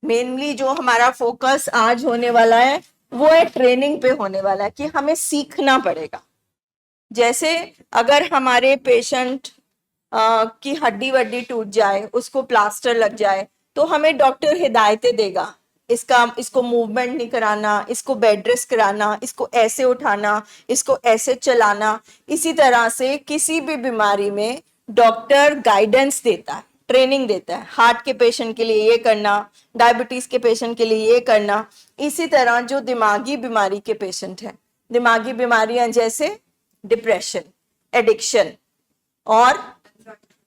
Mainly जो हमारा focus आज होने वाला है वो है ट्रेनिंग पे होने वाला है कि हमें सीखना पड़ेगा। जैसे अगर हमारे पेशेंट की हड्डी वड्डी टूट जाए, उसको प्लास्टर लग जाए, तो हमें डॉक्टर हिदायतें देगा, इसको मूवमेंट नहीं कराना, इसको बेड रेस्ट कराना, इसको ऐसे उठाना, इसको ऐसे चलाना। इसी तरह से किसी भी बीमारी में डॉक्टर गाइडेंस देता है, ट्रेनिंग देता है। हार्ट के पेशेंट के लिए ये करना, डायबिटीज के पेशेंट के लिए ये करना। इसी तरह जो दिमागी बीमारी के पेशेंट हैं, दिमागी बीमारियां जैसे डिप्रेशन, एडिक्शन और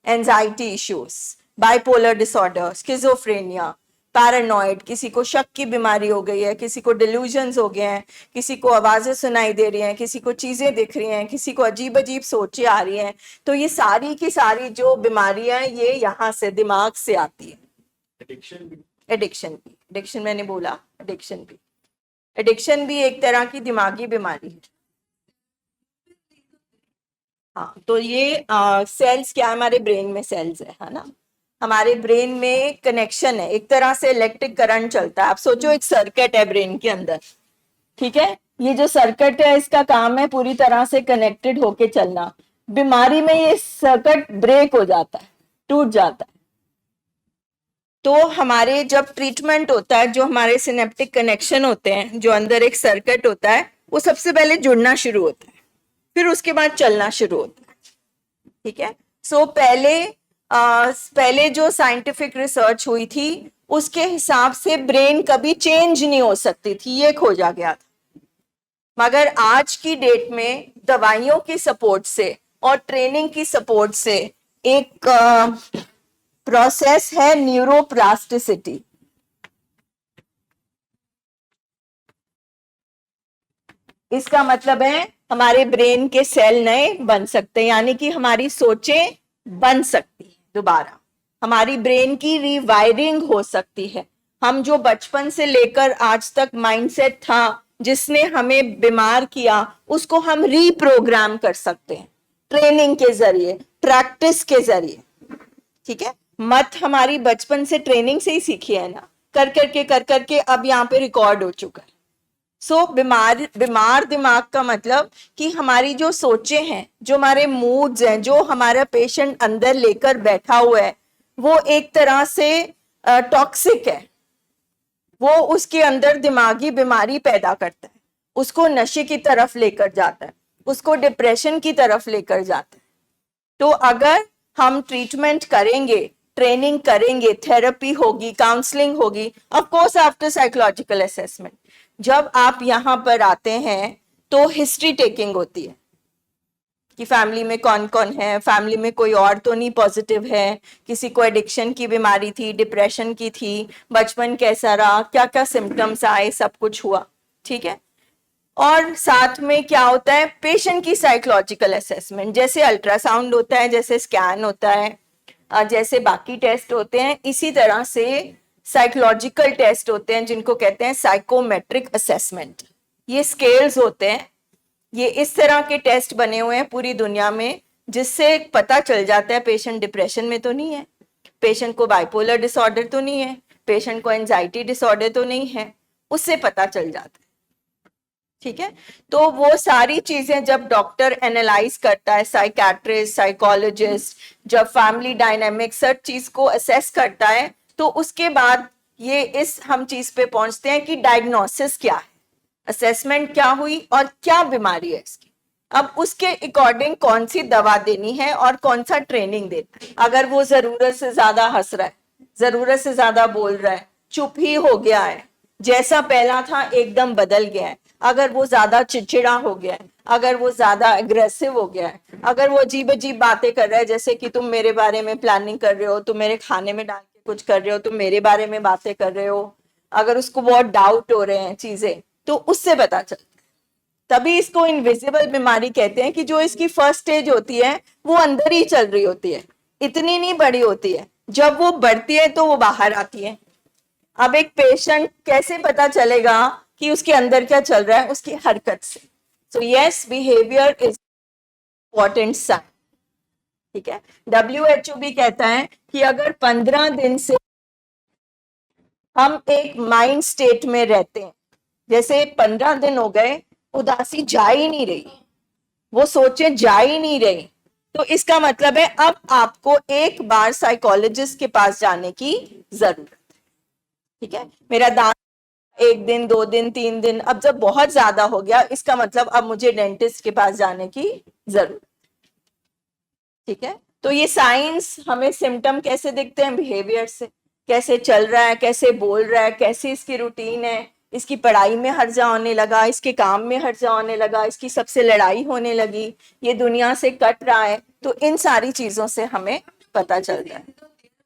anxiety issues, bipolar disorder, schizophrenia, paranoid, किसी को शक की बीमारी हो गई है, किसी को डिल्यूजन्स हो गए हैं, किसी को आवाजें सुनाई दे रही हैं, किसी को चीजें दिख रही हैं, किसी को अजीब अजीब सोचें आ रही हैं। तो ये सारी की सारी जो बीमारियां ये यहाँ से दिमाग से आती है। एडिक्शन मैंने बोला, एडिक्शन भी एक तरह की दिमागी बीमारी है। हाँ, तो ये सेल्स क्या है, हमारे ब्रेन में सेल्स है ना। हमारे ब्रेन में कनेक्शन है, एक तरह से इलेक्ट्रिक करंट चलता है। आप सोचो एक सर्किट है ब्रेन के अंदर, ठीक है। ये जो सर्किट है इसका काम है पूरी तरह से कनेक्टेड होके चलना। बीमारी में ये सर्किट ब्रेक हो जाता है, टूट जाता है। तो हमारे जब ट्रीटमेंट होता है, जो हमारे सिनेप्टिक कनेक्शन होते हैं, जो अंदर एक सर्किट होता है, वो सबसे पहले जुड़ना शुरू होता है, फिर उसके बाद चलना शुरू होता है, ठीक है। सो पहले जो साइंटिफिक रिसर्च हुई थी उसके हिसाब से ब्रेन कभी चेंज नहीं हो सकती थी, ये खोजा गया था। मगर आज की डेट में दवाइयों की सपोर्ट से और ट्रेनिंग की सपोर्ट से एक प्रोसेस है न्यूरोप्लास्टिसिटी। इसका मतलब है हमारे ब्रेन के सेल नए बन सकते हैं, यानी कि हमारी सोचें बन सकती है दोबारा, हमारी ब्रेन की रीवायरिंग हो सकती है। हम जो बचपन से लेकर आज तक माइंडसेट था जिसने हमें बीमार किया, उसको हम रीप्रोग्राम कर सकते हैं ट्रेनिंग के जरिए, प्रैक्टिस के जरिए, ठीक है। मत हमारी बचपन से ट्रेनिंग से ही सीखी है ना, कर करके अब यहाँ पे रिकॉर्ड हो चुका है। सो बीमार दिमाग का मतलब कि हमारी जो सोचें हैं, जो हमारे मूड्स हैं, जो हमारा पेशेंट अंदर लेकर बैठा हुआ है, वो एक तरह से टॉक्सिक है। वो उसके अंदर दिमागी बीमारी पैदा करता है, उसको नशे की तरफ लेकर जाता है, उसको डिप्रेशन की तरफ लेकर जाता है। तो अगर हम ट्रीटमेंट करेंगे, ट्रेनिंग करेंगे, थेरेपी होगी, काउंसलिंग होगी, of course after psychological assessment. जब आप यहाँ पर आते हैं तो हिस्ट्री टेकिंग होती है कि फैमिली में कौन कौन है, फैमिली में कोई और तो नहीं पॉजिटिव है, किसी को एडिक्शन की बीमारी थी, डिप्रेशन की थी, बचपन कैसा रहा, क्या क्या सिम्टम्स आए, सब कुछ हुआ, ठीक है। और साथ में क्या होता है, पेशेंट की साइकोलॉजिकल असेसमेंट, जैसे अल्ट्रासाउंड होता है, जैसे स्कैन होता है, जैसे बाकी टेस्ट होते हैं, इसी तरह से साइकोलॉजिकल टेस्ट होते हैं जिनको कहते हैं साइकोमेट्रिक असेसमेंट। ये स्केल्स होते हैं, ये इस तरह के टेस्ट बने हुए हैं पूरी दुनिया में, जिससे पता चल जाता है पेशेंट डिप्रेशन में तो नहीं है, पेशेंट को बाइपोलर डिसऑर्डर तो नहीं है, पेशेंट को एंजाइटी डिसऑर्डर तो नहीं है, उससे पता चल जाता है, ठीक है। तो वो सारी चीजें जब डॉक्टर एनालाइज करता है, साइकेट्रिस्ट, साइकोलॉजिस्ट, जब फैमिली डायनामिक्स हर चीज को असेस करता है, तो उसके बाद ये इस हम चीज पे पहुंचते हैं कि डायग्नोसिस क्या है, असेसमेंट क्या हुई और क्या बीमारी है इसकी। अब उसके अकॉर्डिंग कौन सी दवा देनी है और कौन सा ट्रेनिंग देना है। अगर वो जरूरत से ज्यादा हंस रहा है, जरूरत से ज्यादा बोल रहा है, चुप ही हो गया है, जैसा पहला था एकदम बदल गया है, अगर वो ज्यादा चिड़चिड़ा हो गया है, अगर वो ज्यादा अग्रेसिव हो गया है, अगर वो अजीब अजीब बातें कर रहा है, जैसे कि तुम मेरे बारे में प्लानिंग कर रहे हो, तुम मेरे खाने में डाल के कुछ कर रहे हो, तुम मेरे बारे में बातें कर रहे हो, अगर उसको बहुत डाउट हो रहे हैं चीजें, तो उससे पता चलता है। तभी इसको इनविजिबल बीमारी कहते हैं कि जो इसकी फर्स्ट स्टेज होती है वो अंदर ही चल रही होती है, इतनी नहीं बड़ी होती है, जब वो बढ़ती है तो वो बाहर आती है। अब एक पेशेंट कैसे पता चलेगा कि उसके अंदर क्या चल रहा है, उसकी हरकत से। So yes, behaviour is important sign, ठीक है। WHO भी कहता है कि अगर 15 दिन से हम एक माइंड स्टेट में रहते हैं, जैसे 15 दिन हो गए उदासी जा ही नहीं रही, वो सोचे जा ही नहीं रही, तो इसका मतलब है अब आपको एक बार साइकोलॉजिस्ट के पास जाने की जरूरत है। ठीक है, मेरा दांत 1 दिन 2 दिन 3 दिन, अब जब बहुत ज्यादा हो गया इसका मतलब अब मुझे डेंटिस्ट के पास जाने की जरूरत। ठीक है, तो ये साइंस हमें सिम्टम कैसे दिखते हैं, बिहेवियर से, कैसे चल रहा है, कैसे बोल रहा है, कैसी इसकी रूटीन है, इसकी पढ़ाई में हर्जा होने लगा, इसके काम में हर्जा होने लगा, इसकी सबसे लड़ाई होने लगी, ये दुनिया से कट रहा है, तो इन सारी चीजों से हमें पता चलता है।